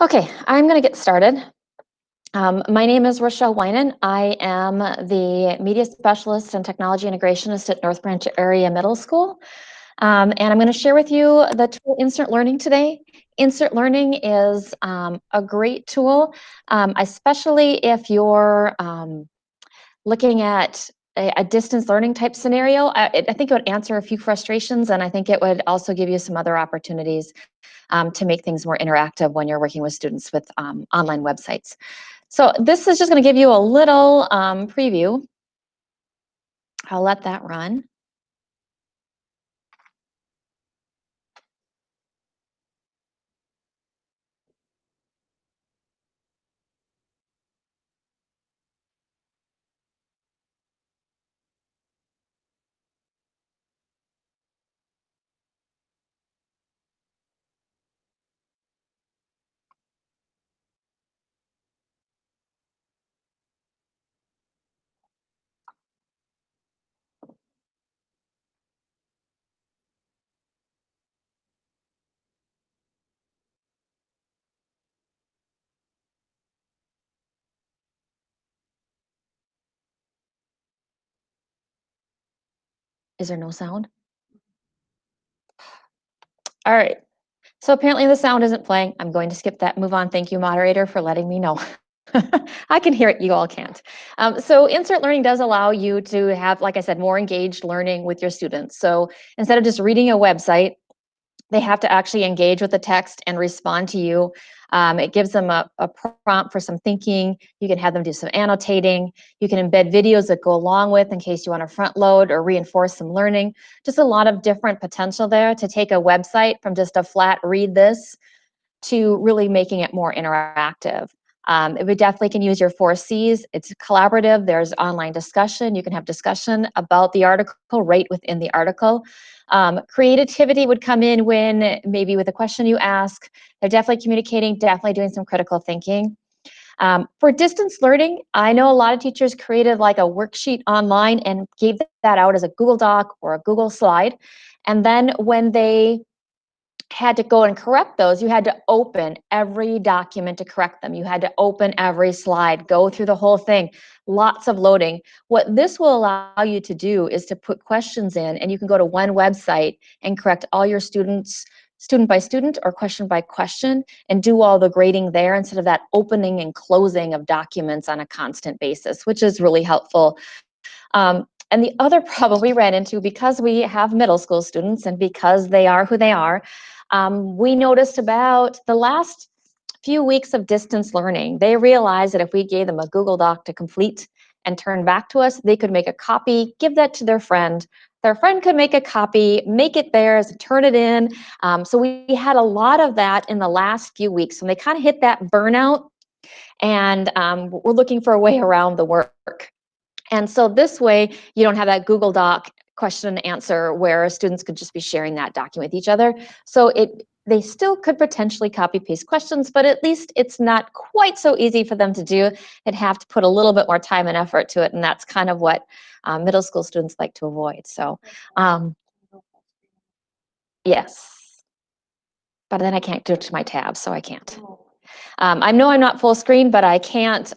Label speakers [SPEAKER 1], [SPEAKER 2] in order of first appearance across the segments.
[SPEAKER 1] Okay, I'm going to get started. My name is Rachelle Weinand. I am the media specialist and technology integrationist at North Branch Area Middle School. And I'm going to share with you the tool Insert Learning today. Insert Learning is a great tool, especially if you're looking at a distance learning type scenario. I think it would answer a few frustrations, and I think it would also give you some other opportunities to make things more interactive when you're working with students with online websites. So this is just going to give you a little preview. I'll let that run. Is there no sound? All right. So apparently the sound isn't playing. I'm going to skip that, move on. Thank you, moderator, for letting me know. I can hear it, you all can't. So Insert Learning does allow you to have, like I said, more engaged learning with your students. So instead of just reading a website, they have to actually engage with the text and respond to you. It gives them a prompt for some thinking. You can have them do some annotating. You can embed videos that go along with in case you want to front load or reinforce some learning. Just a lot of different potential there to take a website from just a flat read this to really making it more interactive. We definitely can use your 4Cs. It's collaborative. There's online discussion. You can have discussion about the article right within the article. Creativity would come in when maybe with a question you ask, they're definitely communicating, definitely doing some critical thinking. For distance learning, I know a lot of teachers created like a worksheet online and gave that out as a Google Doc or a Google slide. And then when they had to go and correct those, you had to open every document to correct them. You had to open every slide, go through the whole thing, lots of loading. What this will allow you to do is to put questions in, and you can go to one website and correct all your students, student by student or question by question, and do all the grading there instead of that opening and closing of documents on a constant basis, which is really helpful. And the other problem we ran into, because we have middle school students and because they are who they are, we noticed about the last few weeks of distance learning, they realized that if we gave them a Google Doc to complete and turn back to us, they could make a copy, give that to their friend. Their friend could make a copy, make it theirs, turn it in. So we had a lot of that in the last few weeks, and they kind of hit that burnout, and we're looking for a way around the work. And so this way, you don't have that Google Doc question and answer where students could just be sharing that document with each other. So they still could potentially copy paste questions, but at least it's not quite so easy for them to do. They'd have to put a little bit more time and effort to it, and that's kind of what middle school students like to avoid. So yes, but then I can't do it to my tab, so I can't. I know I'm not full screen, but I can't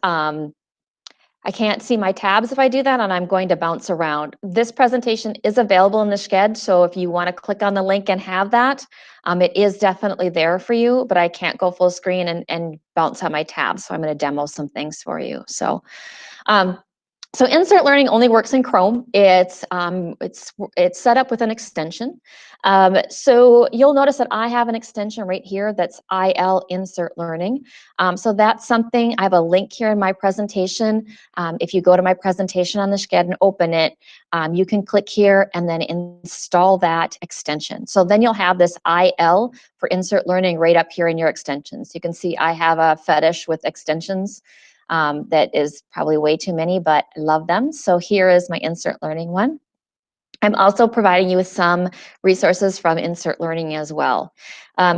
[SPEAKER 1] see my tabs if I do that, and I'm going to bounce around. This presentation is available in the Sched, so if you want to click on the link and have that, it is definitely there for you, but I can't go full screen and bounce on my tabs, so I'm going to demo some things for you. So Insert Learning only works in Chrome. It's set up with an extension. So you'll notice that I have an extension right here that's IL Insert Learning. So that's something, I have a link here in my presentation. If you go to my presentation on the Sched and open it, you can click here and then install that extension. So then you'll have this IL for Insert Learning right up here in your extensions. You can see I have a fetish with extensions. That is probably way too many, but I love them. So here is my Insert Learning one. I'm also providing you with some resources from Insert Learning as well.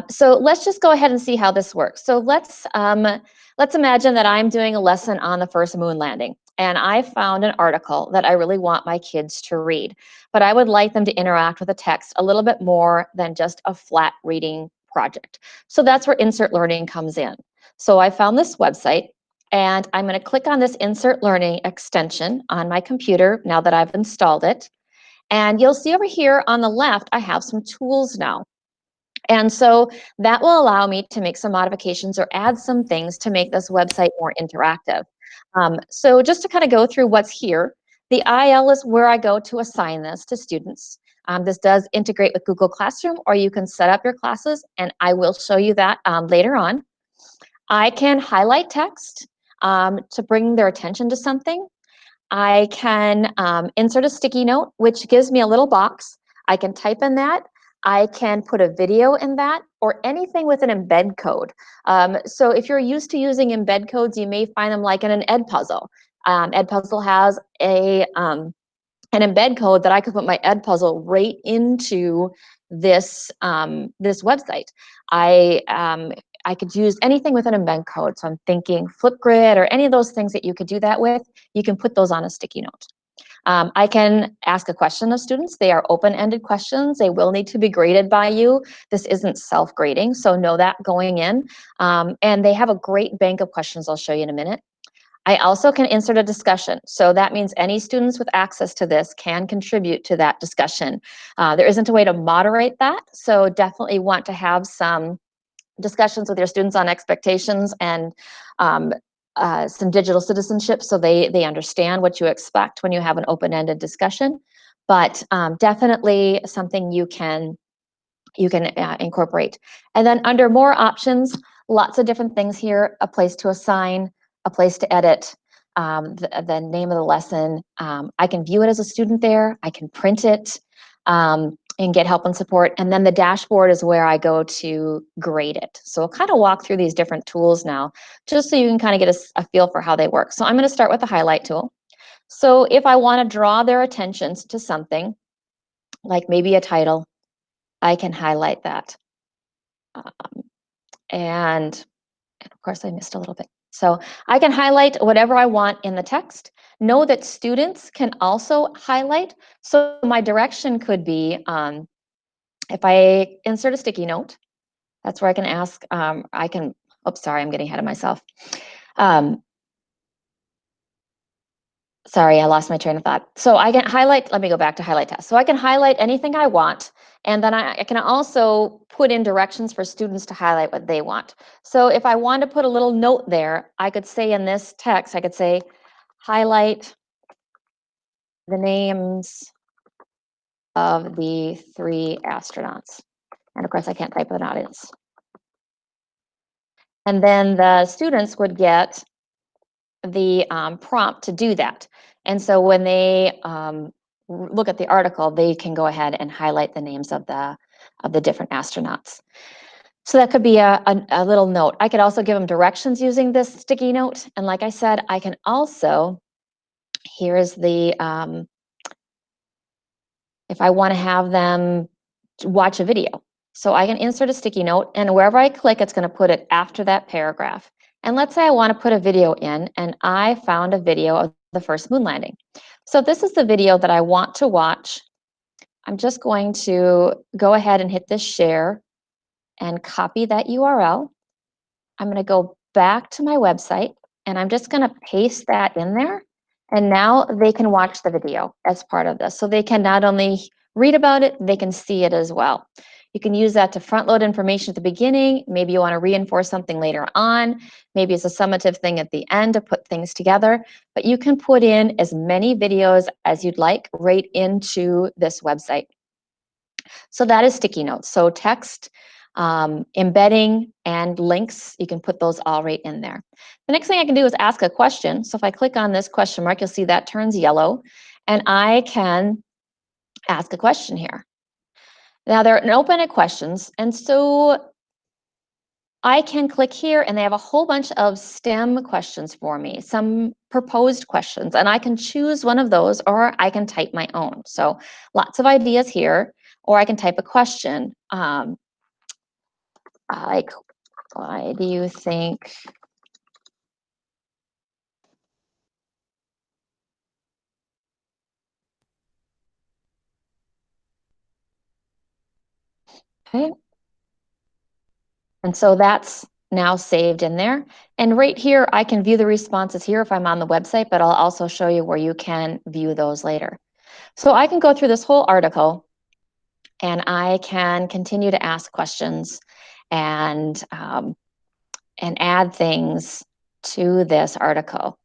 [SPEAKER 1] So let's just go ahead and see how this works. So let's imagine that I'm doing a lesson on the first moon landing, and I found an article that I really want my kids to read, but I would like them to interact with the text a little bit more than just a flat reading project. So that's where Insert Learning comes in. So I found this website and I'm going to click on this Insert Learning extension on my computer now that I've installed it. And you'll see over here on the left, I have some tools now. And so that will allow me to make some modifications or add some things to make this website more interactive. So just to kind of go through what's here, the IL is where I go to assign this to students. This does integrate with Google Classroom, or you can set up your classes, and I will show you that later on. I can highlight text to bring their attention to something. I can insert a sticky note, which gives me a little box. I can type in that. I can put a video in that or anything with an embed code. So if you're used to using embed codes, you may find them like in an Edpuzzle. Edpuzzle has an embed code that I could put my Edpuzzle right into this website. I could use anything with an embed code. So I'm thinking Flipgrid or any of those things that you could do that with. You can put those on a sticky note. I can ask a question of students. They are open-ended questions. They will need to be graded by you. This isn't self-grading, so know that going in. And they have a great bank of questions I'll show you in a minute. I also can insert a discussion. So that means any students with access to this can contribute to that discussion. There isn't a way to moderate that, so definitely want to have some discussions with your students on expectations and some digital citizenship so they understand what you expect when you have an open-ended discussion. But definitely something you can incorporate. And then under more options, lots of different things here, a place to assign, a place to edit, the name of the lesson. I can view it as a student there. I can print it and get help and support. And then the dashboard is where I go to grade it. So I'll kind of walk through these different tools now, just so you can kind of get a feel for how they work. So I'm going to start with the highlight tool. So if I want to draw their attentions to something, like maybe a title, I can highlight that. And of course, I missed a little bit. So I can highlight whatever I want in the text. Know that students can also highlight. So my direction could be, if I insert a sticky note, that's where I can ask, oops, sorry, I'm getting ahead of myself. Sorry, I lost my train of thought. So I can highlight, let me go back to highlight test. So I can highlight anything I want, and then I can also put in directions for students to highlight what they want. So if I want to put a little note there, I could say in this text, I could say, highlight the names of the 3 astronauts. And of course, I can't type with an audience. And then the students would get the prompt to do that. And so when they look at the article, they can go ahead and highlight the names of the different astronauts. So that could be a little note. I could also give them directions using this sticky note. And like I said, I can also, here's the, if I want to have them watch a video. So I can insert a sticky note, and wherever I click, it's going to put it after that paragraph. And let's say I want to put a video in, and I found a video of the first moon landing. So this is the video that I want to watch. I'm just going to go ahead and hit this share and copy that URL. I'm going to go back to my website, and I'm just going to paste that in there. And now they can watch the video as part of this. So they can not only read about it, they can see it as well. You can use that to front load information at the beginning. Maybe you want to reinforce something later on. Maybe it's a summative thing at the end to put things together. But you can put in as many videos as you'd like right into this website. So that is sticky notes. So text, embedding, and links, you can put those all right in there. The next thing I can do is ask a question. So if I click on this question mark, you'll see that turns yellow, and I can ask a question here. Now they're open-ended questions, and so I can click here and they have a whole bunch of STEM questions for me, some proposed questions, and I can choose one of those or I can type my own. So lots of ideas here, or I can type a question. Like, why do you think okay? And so that's now saved in there. And right here, I can view the responses here if I'm on the website, but I'll also show you where you can view those later. So I can go through this whole article and I can continue to ask questions and add things to this article.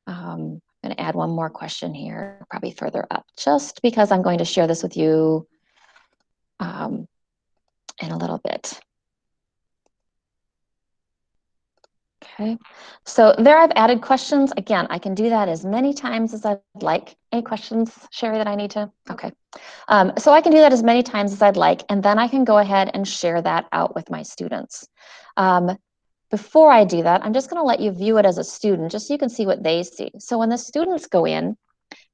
[SPEAKER 1] I'm going to add one more question here, probably further up, just because I'm going to share this with you in a little bit. Okay, so there I've added questions. Again, I can do that as many times as I'd like. Any questions, Sherry, that I need to? Okay, so I can do that as many times as I'd like, and then I can go ahead and share that out with my students. Before I do that, I'm just going to let you view it as a student, just so you can see what they see. So when the students go in,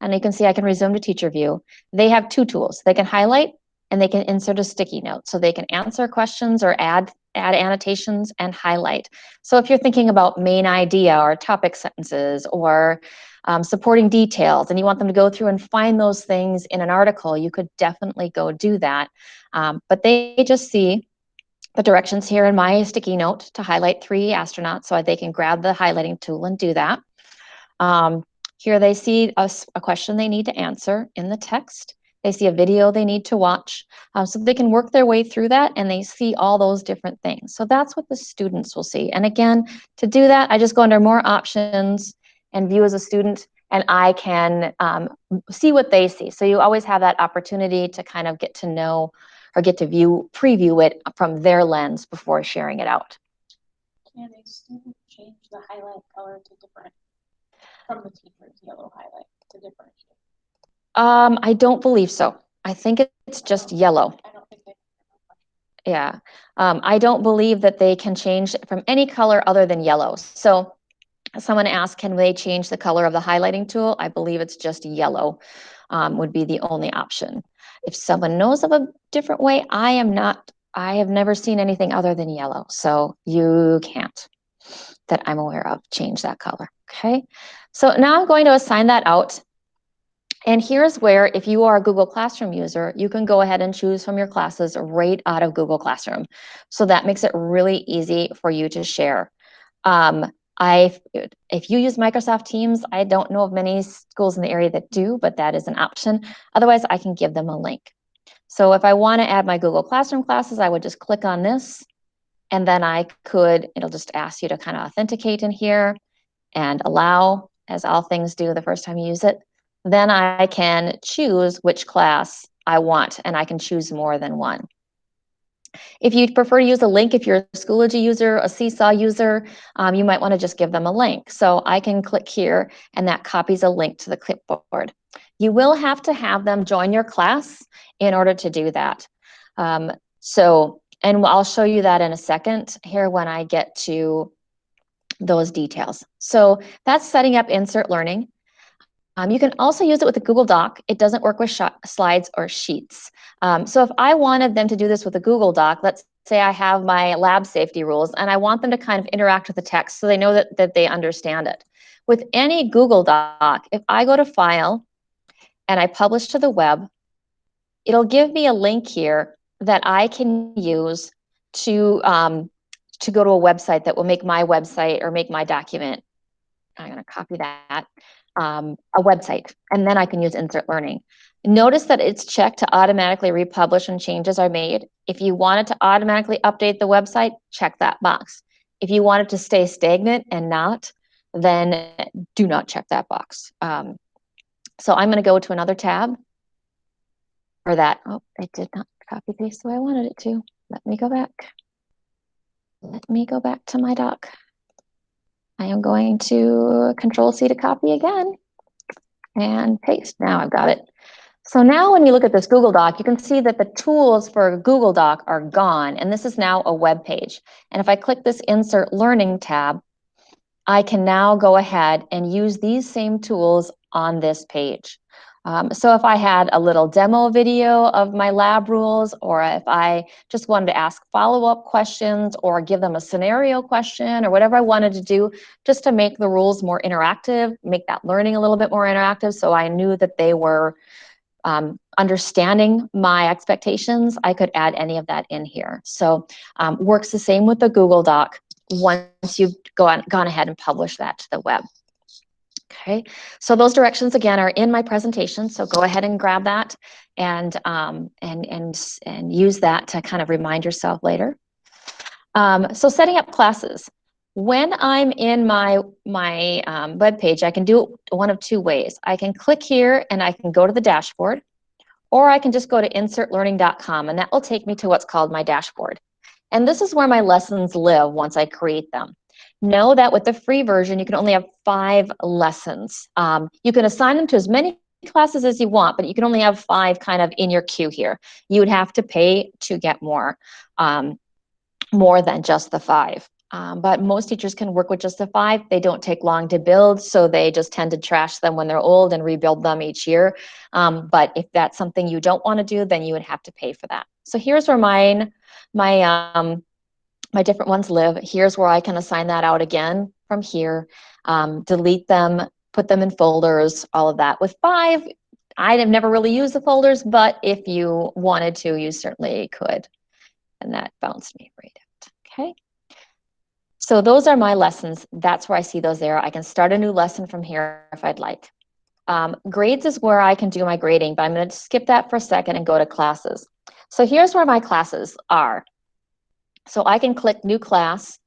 [SPEAKER 1] and you can see I can resume to teacher view, they have two tools. They can highlight and they can insert a sticky note. So they can answer questions or add annotations and highlight. So if you're thinking about main idea or topic sentences or supporting details and you want them to go through and find those things in an article, you could definitely go do that. But they just see the directions here in my sticky note to highlight 3 astronauts, so they can grab the highlighting tool and do that. Here they see a question they need to answer in the text. They see a video they need to watch. So they can work their way through that and they see all those different things. So that's what the students will see. And again, to do that, I just go under more options and view as a student, and I can see what they see. So you always have that opportunity to kind of get to know or get to preview it from their lens before sharing it out.
[SPEAKER 2] Can a student change the highlight color to different from the teacher's yellow highlight to differentiate?
[SPEAKER 1] I don't believe so. I think it's just yellow.
[SPEAKER 2] I don't think they.
[SPEAKER 1] Yeah. I don't believe that they can change from any color other than yellow. So someone asked, can they change the color of the highlighting tool? I believe it's just yellow would be the only option. If someone knows of a different way, I have never seen anything other than yellow. So you can't, that I'm aware of, change that color. Okay. So now I'm going to assign that out. And here's where, if you are a Google Classroom user, you can go ahead and choose from your classes right out of Google Classroom. So that makes it really easy for you to share. If you use Microsoft Teams, I don't know of many schools in the area that do, but that is an option. Otherwise, I can give them a link. So if I want to add my Google Classroom classes, I would just click on this, and then it'll just ask you to kind of authenticate in here and allow, as all things do the first time you use it. Then I can choose which class I want, and I can choose more than one. If you prefer to use a link, if you're a Schoology user, a Seesaw user, you might want to just give them a link. So I can click here, and that copies a link to the clipboard. You will have to have them join your class in order to do that. And I'll show you that in a second here when I get to those details. So that's setting up Insert Learning. You can also use it with a Google Doc. It doesn't work with slides or sheets. So if I wanted them to do this with a Google Doc, let's say I have my lab safety rules and I want them to kind of interact with the text so they know that they understand it. With any Google Doc, if I go to File and I publish to the web, it'll give me a link here that I can use to go to a website that will make my website or make my document. I'm going to copy that. A website, and then I can use Insert Learning. Notice that it's checked to automatically republish when changes are made. If you want it to automatically update the website, check that box. If you want it to stay stagnant and not, then do not check that box. So I'm going to go to another tab for that. Oh, it did not copy paste the way I wanted it to. Let me go back. Let me go back to my doc. I am going to Control-C to copy again and paste. Now I've got it. So now when you look at this Google Doc, you can see that the tools for Google Doc are gone, and this is now a web page. And if I click this Insert Learning tab, I can now go ahead and use these same tools on this page. So if I had a little demo video of my lab rules, or if I just wanted to ask follow-up questions or give them a scenario question or whatever I wanted to do just to make the rules more interactive, make that learning a little bit more interactive so I knew that they were understanding my expectations, I could add any of that in here. So works the same with the Google Doc once you've gone ahead and published that to the web. Okay, so those directions again are in my presentation. So go ahead and grab that and use that to kind of remind yourself later. So setting up classes. When I'm in my web page, I can do it one of two ways. I can click here and I can go to the dashboard, or I can just go to insertlearning.com and that will take me to what's called my dashboard. And this is where my lessons live once I create them. Know that with the free version, you can only have 5 lessons. You can assign them to as many classes as you want, but you can only have 5 kind of in your queue here. You would have to pay to get more than just the 5. But most teachers can work with just the 5. They don't take long to build, so they just tend to trash them when they're old and rebuild them each year. But if that's something you don't want to do, then you would have to pay for that. So here's where my different ones live. Here's where I can assign that out again from here, delete them, put them in folders, all of that. With 5, I have never really used the folders, but if you wanted to, you certainly could. And that bounced me right out. Okay. So those are my lessons. That's where I see those there. I can start a new lesson from here if I'd like. Grades is where I can do my grading, but I'm going to skip that for a second and go to classes. So here's where my classes are. So I can click new class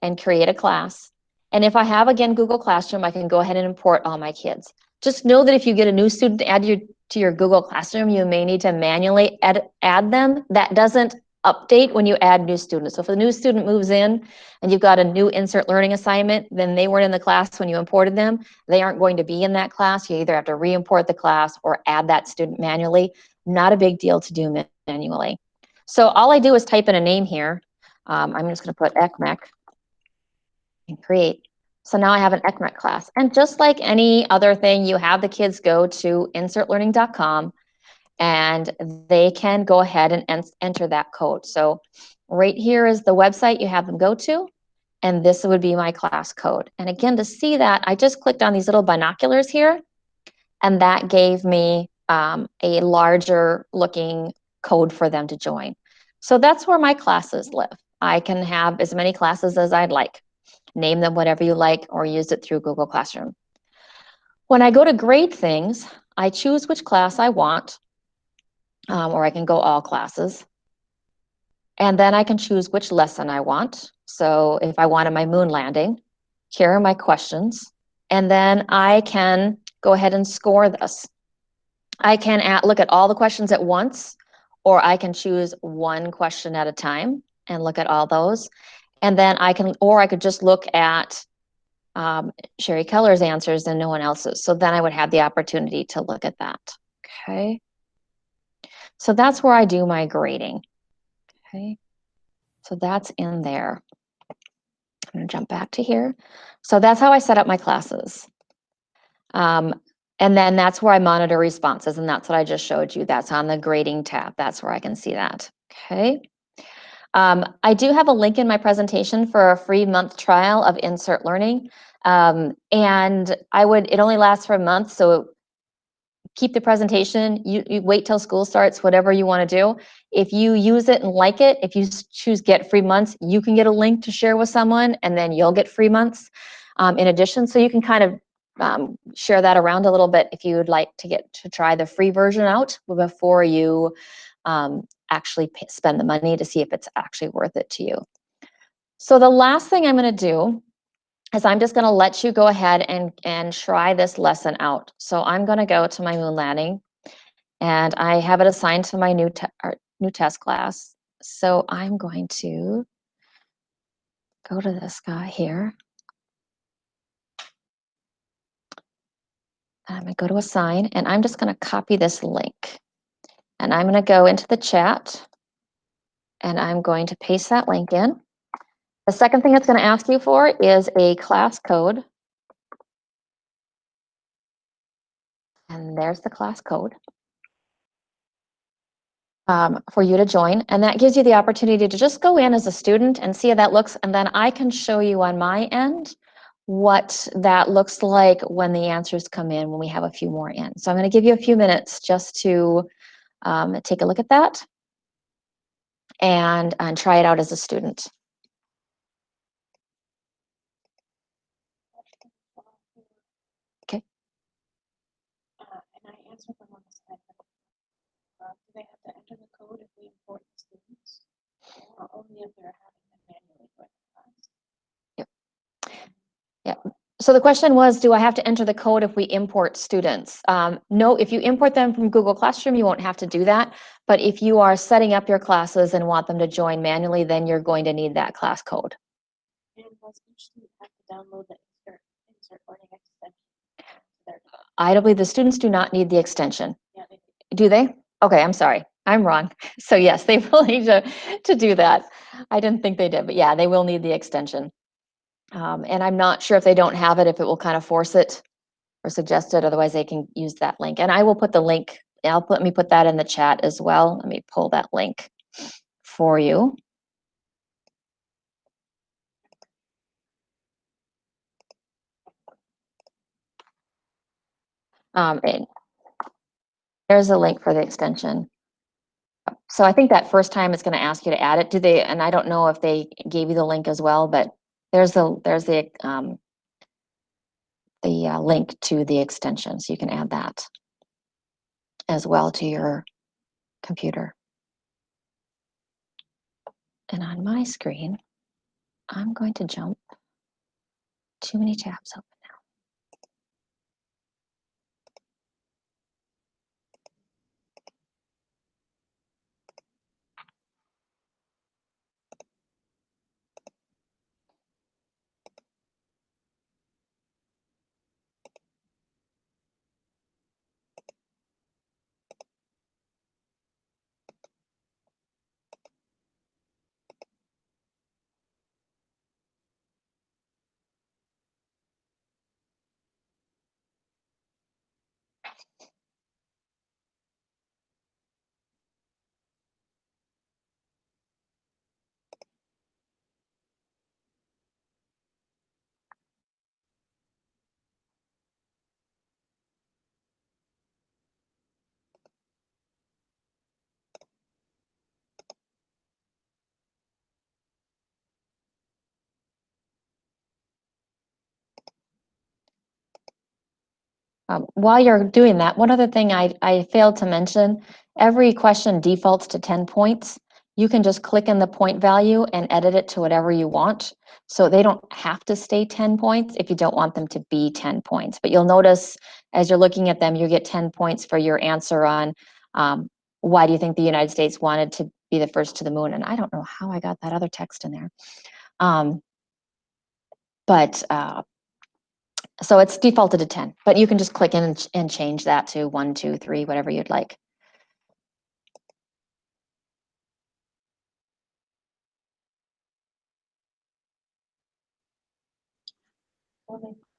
[SPEAKER 1] and create a class. And if I have, again, Google Classroom, I can go ahead and import all my kids. Just know that if you get a new student to add to your Google Classroom, you may need to manually add them. That doesn't update when you add new students. So if a new student moves in and you've got a new insert learning assignment, then they weren't in the class when you imported them. They aren't going to be in that class. You either have to re-import the class or add that student manually. Not a big deal to do manually. So all I do is type in a name here. I'm just going to put ECMEC and create. So now I have an ECMEC class. And just like any other thing, you have the kids go to insertlearning.com and they can go ahead and enter that code. So right here is the website you have them go to, and this would be my class code. And again, to see that, I just clicked on these little binoculars here, and that gave me a larger looking code for them to join. So that's where my classes live. I can have as many classes as I'd like. Name them whatever you like, or use it through Google Classroom. When I go to grade things, I choose which class I want, or I can go all classes. And then I can choose which lesson I want. So if I wanted my moon landing, here are my questions. And then I can go ahead and score this. I can look at all the questions at once, or I can choose one question at a time and look at all those. And then I could just look at Sherry Keller's answers and no one else's. So then I would have the opportunity to look at that. Okay. So that's where I do my grading. Okay. So that's in there. I'm going to jump back to here. So that's how I set up my classes. And then that's where I monitor responses, and that's what I just showed you. That's on the grading tab. That's where I can see that. Okay. I do have a link in my presentation for a free month trial of Insert Learning. And it only lasts for a month, so keep the presentation, you wait till school starts, whatever you want to do. If you use it and like it, if you choose get free months, you can get a link to share with someone, and then you'll get free months in addition. So you can kind of share that around a little bit if you would like to get to try the free version out before you actually spend the money to see if it's actually worth it to you. So the last thing I'm going to do is I'm just going to let you go ahead and try this lesson out. So I'm going to go to my moon landing, and I have it assigned to my new test class. So I'm going to go to this guy here. I'm going to go to assign, and I'm just going to copy this link. And I'm going to go into the chat, and I'm going to paste that link in. The second thing it's going to ask you for is a class code. And there's the class code for you to join. And that gives you the opportunity to just go in as a student and see how that looks. And then I can show you on my end what that looks like when the answers come in, when we have a few more in. So I'm going to give you a few minutes just to take a look at that and try it out as a student. Okay.
[SPEAKER 2] And I answered them on the side. Do they have to enter the code if we import the students, or only if they're having them manually join the class?
[SPEAKER 1] Yep. Yeah. So the question was, do I have to enter the code if we import students? No, if you import them from Google Classroom, you won't have to do that. But if you are setting up your classes and want them to join manually, then you're going to need that class code.
[SPEAKER 2] And does each student have to download the insert learning extension?
[SPEAKER 1] I don't believe the students do not need the extension.
[SPEAKER 2] Yeah, they
[SPEAKER 1] do they? Okay, I'm sorry. I'm wrong. So yes, they will need to do that. I didn't think they did, but yeah, they will need the extension. And I'm not sure if they don't have it, if it will kind of force it or suggest it. Otherwise, they can use that link. And I will put the link. Let me put that in the chat as well. Let me pull that link for you. And there's a link for the extension. So I think that first time it's going to ask you to add it. Do they? And I don't know if they gave you the link as well, but there's the link to the extension, so you can add that as well to your computer. And on my screen, I'm going to jump too many tabs open now. While you're doing that, one other thing I failed to mention, every question defaults to 10 points. You can just click in the point value and edit it to whatever you want. So they don't have to stay 10 points if you don't want them to be 10 points. But you'll notice as you're looking at them, you get 10 points for your answer on why do you think the United States wanted to be the first to the moon? And I don't know how I got that other text in there. So it's defaulted to 10, but you can just click in and change that to 1, 2, 3, whatever you'd like.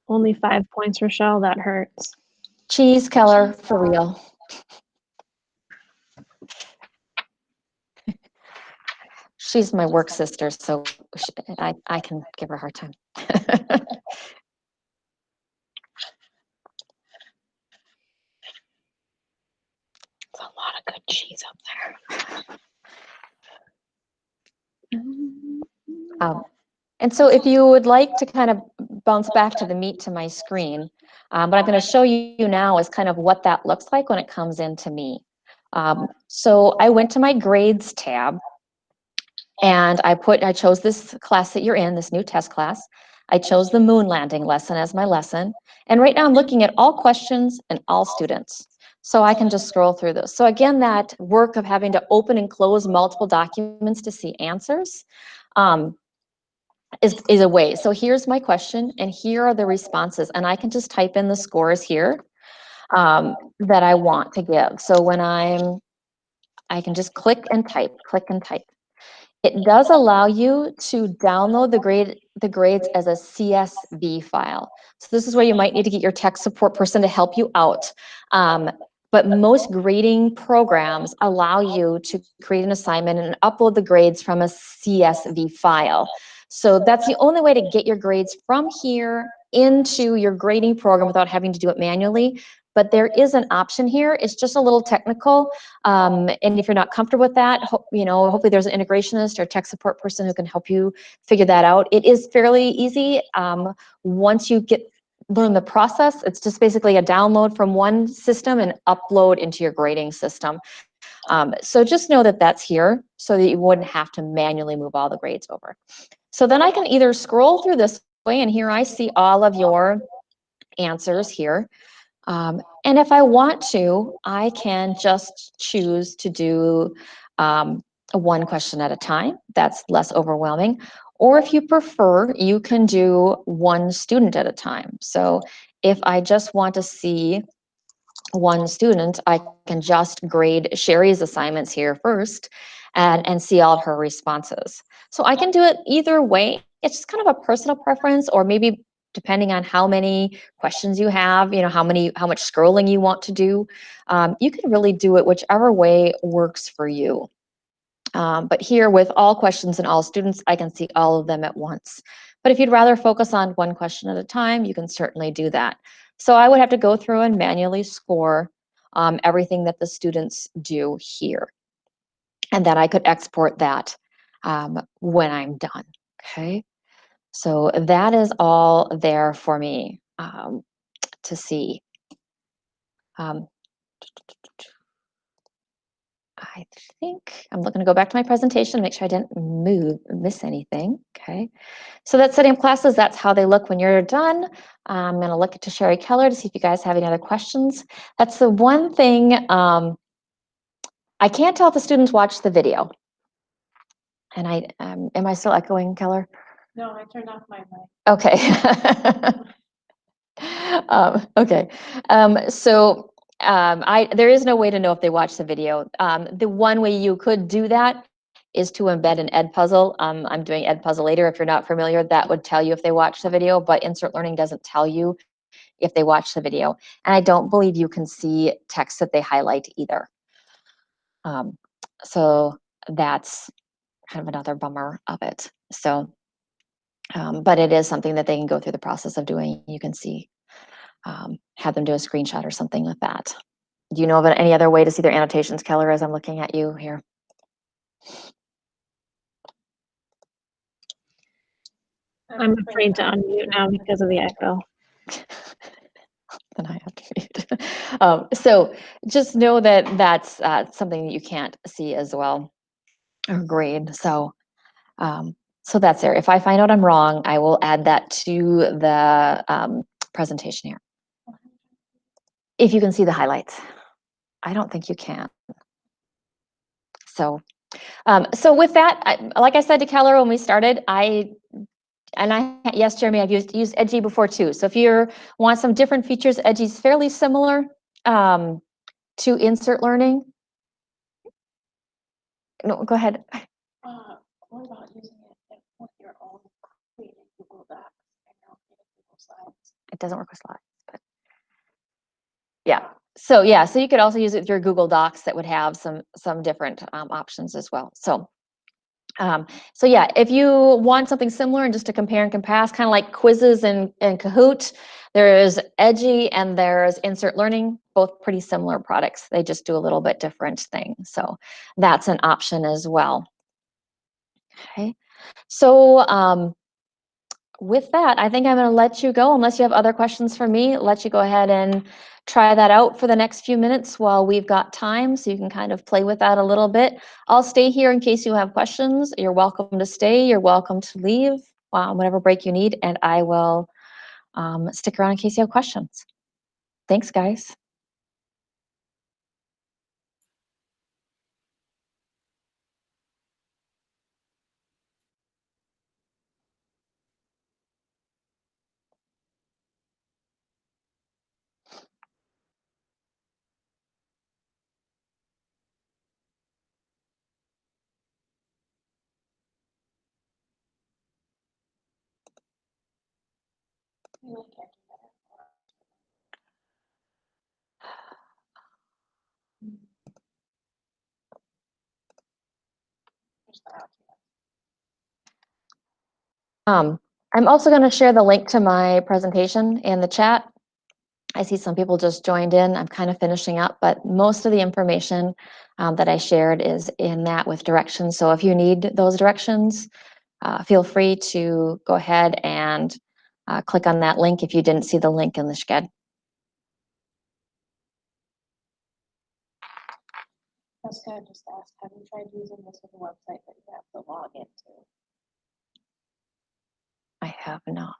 [SPEAKER 3] Only 5 points, Rachelle. That hurts.
[SPEAKER 1] Cheese, Keller, for real. She's my work sister, so I can give her a hard time.
[SPEAKER 3] There's a lot of good cheese up there.
[SPEAKER 1] And so if you would like to kind of bounce back to the meat to my screen, what I'm going to show you now is kind of what that looks like when it comes into me. So I went to my grades tab and I chose this class that you're in, this new test class. I chose the moon landing lesson as my lesson. And right now I'm looking at all questions and all students. So I can just scroll through those. So again, that work of having to open and close multiple documents to see answers is a way. So here's my question and here are the responses. And I can just type in the scores here that I want to give. So when I can just click and type, click and type. It does allow you to download the grades as a CSV file. So this is where you might need to get your tech support person to help you out. But most grading programs allow you to create an assignment and upload the grades from a CSV file. So that's the only way to get your grades from here into your grading program without having to do it manually. But there is an option here. It's just a little technical. And if you're not comfortable with that, hopefully there's an integrationist or tech support person who can help you figure that out. It is fairly easy. Once you learn the process, it's just basically a download from one system and upload into your grading system. So just know that that's here so that you wouldn't have to manually move all the grades over. So then I can either scroll through this way, and here I see all of your answers here. And if I want to, I can just choose to do one question at a time. That's less overwhelming. Or if you prefer, you can do one student at a time. So if I just want to see one student, I can just grade Sherry's assignments here first and see all of her responses. So I can do it either way. It's just kind of a personal preference, or maybe depending on how many questions you have, how much scrolling you want to do. You can really do it whichever way works for you. But here with all questions and all students, I can see all of them at once. But if you'd rather focus on one question at a time, you can certainly do that. So I would have to go through and manually score everything that the students do here. And then I could export that when I'm done, okay? So that is all there for me to see. Um, I think I'm going to go back to my presentation, make sure I didn't miss anything, okay? So that's setting up classes. That's how they look when you're done. I'm going to look to Sherry Keller to see if you guys have any other questions. That's the one thing I can't tell if the students watch the video. And am I still echoing, Keller?
[SPEAKER 2] No, I turned off my mic.
[SPEAKER 1] Okay. Okay. So there is no way to know if they watch the video. The one way you could do that is to embed an ed puzzle. I'm doing ed puzzle later. If you're not familiar, that would tell you if they watch the video, but Insert Learning doesn't tell you if they watch the video. And I don't believe you can see text that they highlight either. So that's kind of another bummer of it. So, but it is something that they can go through the process of doing. You can see, have them do a screenshot or something like that. Do you know of any other way to see their annotations, Keller, as I'm looking at you here?
[SPEAKER 3] I'm afraid to unmute now because of the echo.
[SPEAKER 1] Then I have to mute. So just know that that's something that you can't see as well or grade. So that's there. If I find out I'm wrong, I will add that to the presentation here. If you can see the highlights. I don't think you can. So with that, like I said to Keller when we started, yes, Jeremy, I've used Edgy before too. So if you want some different features, Edgy's fairly similar to Insert Learning. No, go ahead.
[SPEAKER 2] What about using it with your own created Google Docs and your own created Google Slides?
[SPEAKER 1] It doesn't work with slides, but yeah. So you could also use it with your Google Docs that would have some different options as well. So yeah, if you want something similar and just to compare and contrast, kind of like quizzes and Kahoot, there's Edgy and there's Insert Learning, both pretty similar products. They just do a little bit different things. So that's an option as well. Okay, so with that, I think I'm going to let you go unless you have other questions for me. Let you go ahead and try that out for the next few minutes while we've got time, so you can kind of play with that a little bit. I'll stay here in case you have questions. You're welcome to stay. You're welcome to leave, whatever break you need, and I will stick around in case you have questions. Thanks, guys.
[SPEAKER 2] I like Edgy better. Just the out here.
[SPEAKER 1] I'm also going to share the link to my presentation in the chat. I see some people just joined in. I'm kind of finishing up, but most of the information that I shared is in that with directions. So if you need those directions, feel free to go ahead and click on that link if you didn't see the link in the SCHED.
[SPEAKER 2] I was gonna just ask, have you tried using this with a website that you have to log into?
[SPEAKER 1] I have not.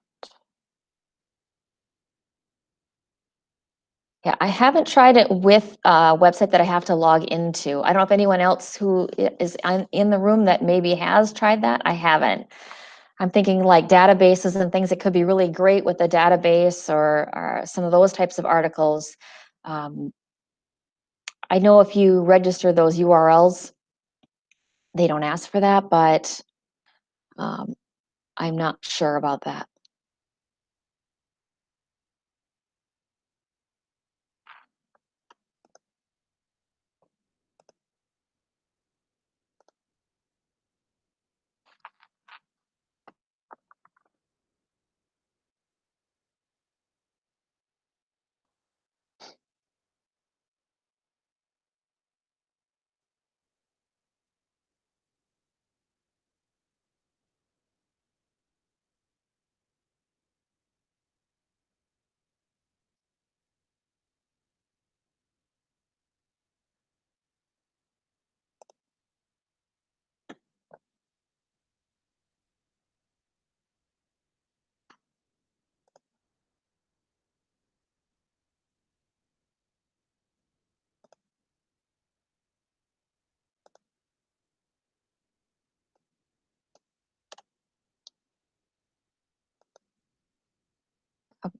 [SPEAKER 1] Yeah, I haven't tried it with a website that I have to log into. I don't know if anyone else who is in the room that maybe has tried that. I haven't. I'm thinking like databases and things that could be really great with a database or some of those types of articles. Um, I know if you register those URLs, they don't ask for that, but um, I'm not sure about that.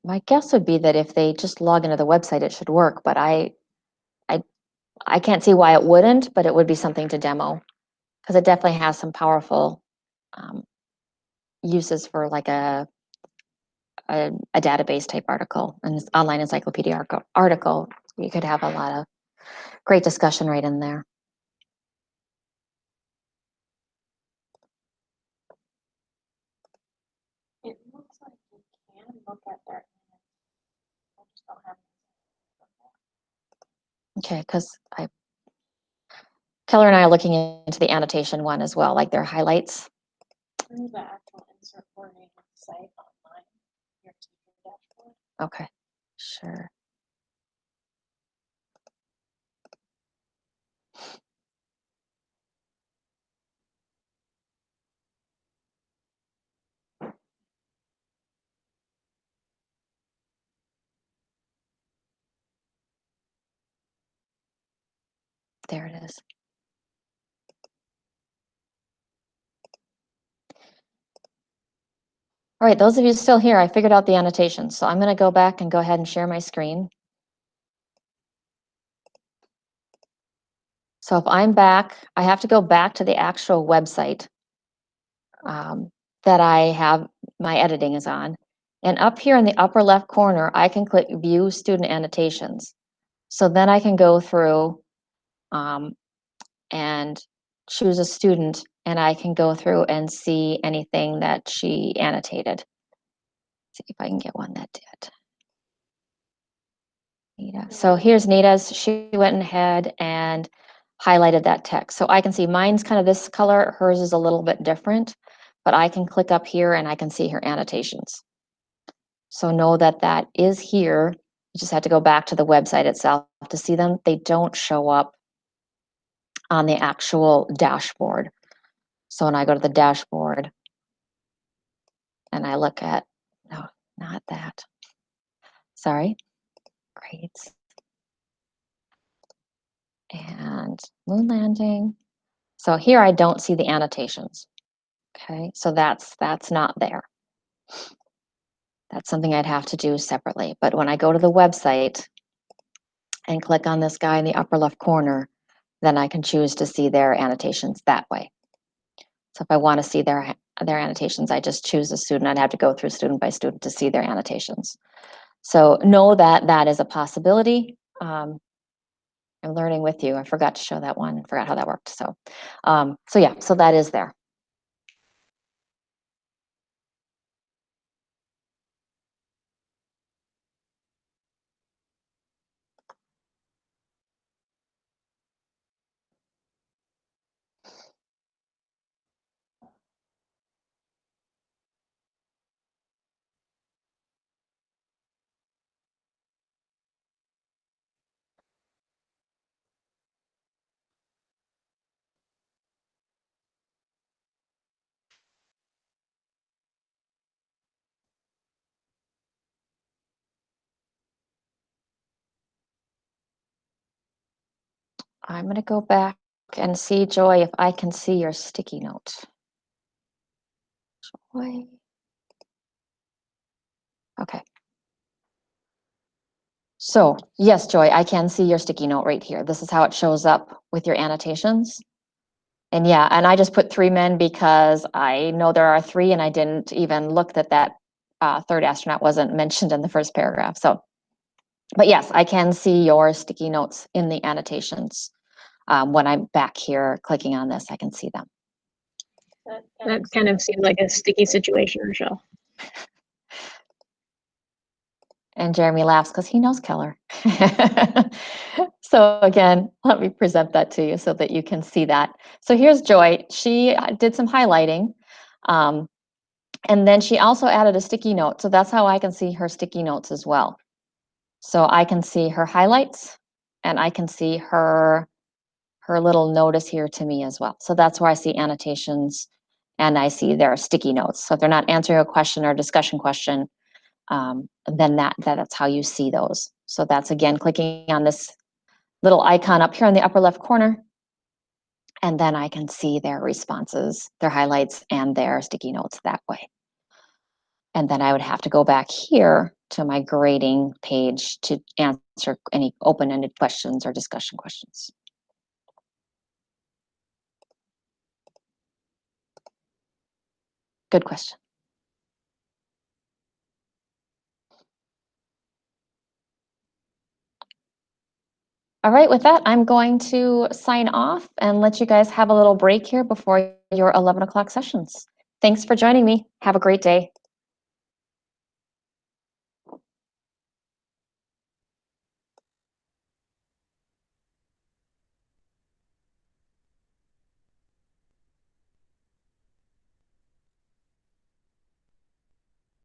[SPEAKER 1] My guess would be that if they just log into the website, it should work, but I, I can't see why it wouldn't, but it would be something to demo because it definitely has some powerful um, uses for like a database type article and this online encyclopedia article. You could have a lot of great discussion right in there.
[SPEAKER 2] It looks like you can look at their minutes. I just don't have.
[SPEAKER 1] Okay, because Keller and I are looking into the annotation one as well, like their highlights.
[SPEAKER 2] Through the actual insert coordinating site online, your teacher dashboard.
[SPEAKER 1] Okay, sure. There it is. All right, those of you still here, I figured out the annotations. So I'm going to go back and go ahead and share my screen. So if I'm back, I have to go back to the actual website that I have my editing is on. And up here in the upper left corner, I can click View Student Annotations. So then I can go through and choose a student, and I can go through and see anything that she annotated. See if I can get one that did. Nita. So here's Nita's. She went ahead and highlighted that text. So I can see mine's kind of this color, hers is a little bit different, but I can click up here and I can see her annotations. So know that that is here. You just have to go back to the website itself to see them. They don't show up on the actual dashboard. So when I go to the dashboard and I look at, no, not that. Sorry, grades and moon landing. So here I don't see the annotations. Okay, so that's not there. That's something I'd have to do separately. But when I go to the website and click on this guy in the upper left corner, then I can choose to see their annotations that way. So if I want to see their annotations, I just choose a student. I'd have to go through student by student to see their annotations. So know that that is a possibility. I'm learning with you. I forgot to show that one. Forgot how that worked. So, so yeah, so that is there. I'm going to go back and see, Joy, if I can see your sticky note. Joy. Okay. So yes, Joy, I can see your sticky note right here. This is how it shows up with your annotations. And yeah, and I just put 3 men because I know there are 3 and I didn't even look that third astronaut wasn't mentioned in the first paragraph. So, but yes, I can see your sticky notes in the annotations. When I'm back here clicking on this, I can see them.
[SPEAKER 3] That kind of seemed like a sticky situation, Rachelle.
[SPEAKER 1] And Jeremy laughs because he knows Keller. So again, let me present that to you so that you can see that. So here's Joy. She did some highlighting. And then she also added a sticky note. So that's how I can see her sticky notes as well. So I can see her highlights and I can see her little notice here to me as well. So that's where I see annotations and I see their sticky notes. So if they're not answering a question or discussion question, then that's how you see those. So that's again clicking on this little icon up here in the upper left corner, and then I can see their responses, their highlights, and their sticky notes that way. And then I would have to go back here to my grading page to answer any open-ended questions or discussion questions. Good question. All right, with that, I'm going to sign off and let you guys have a little break here before your 11 o'clock sessions. Thanks for joining me. Have a great day.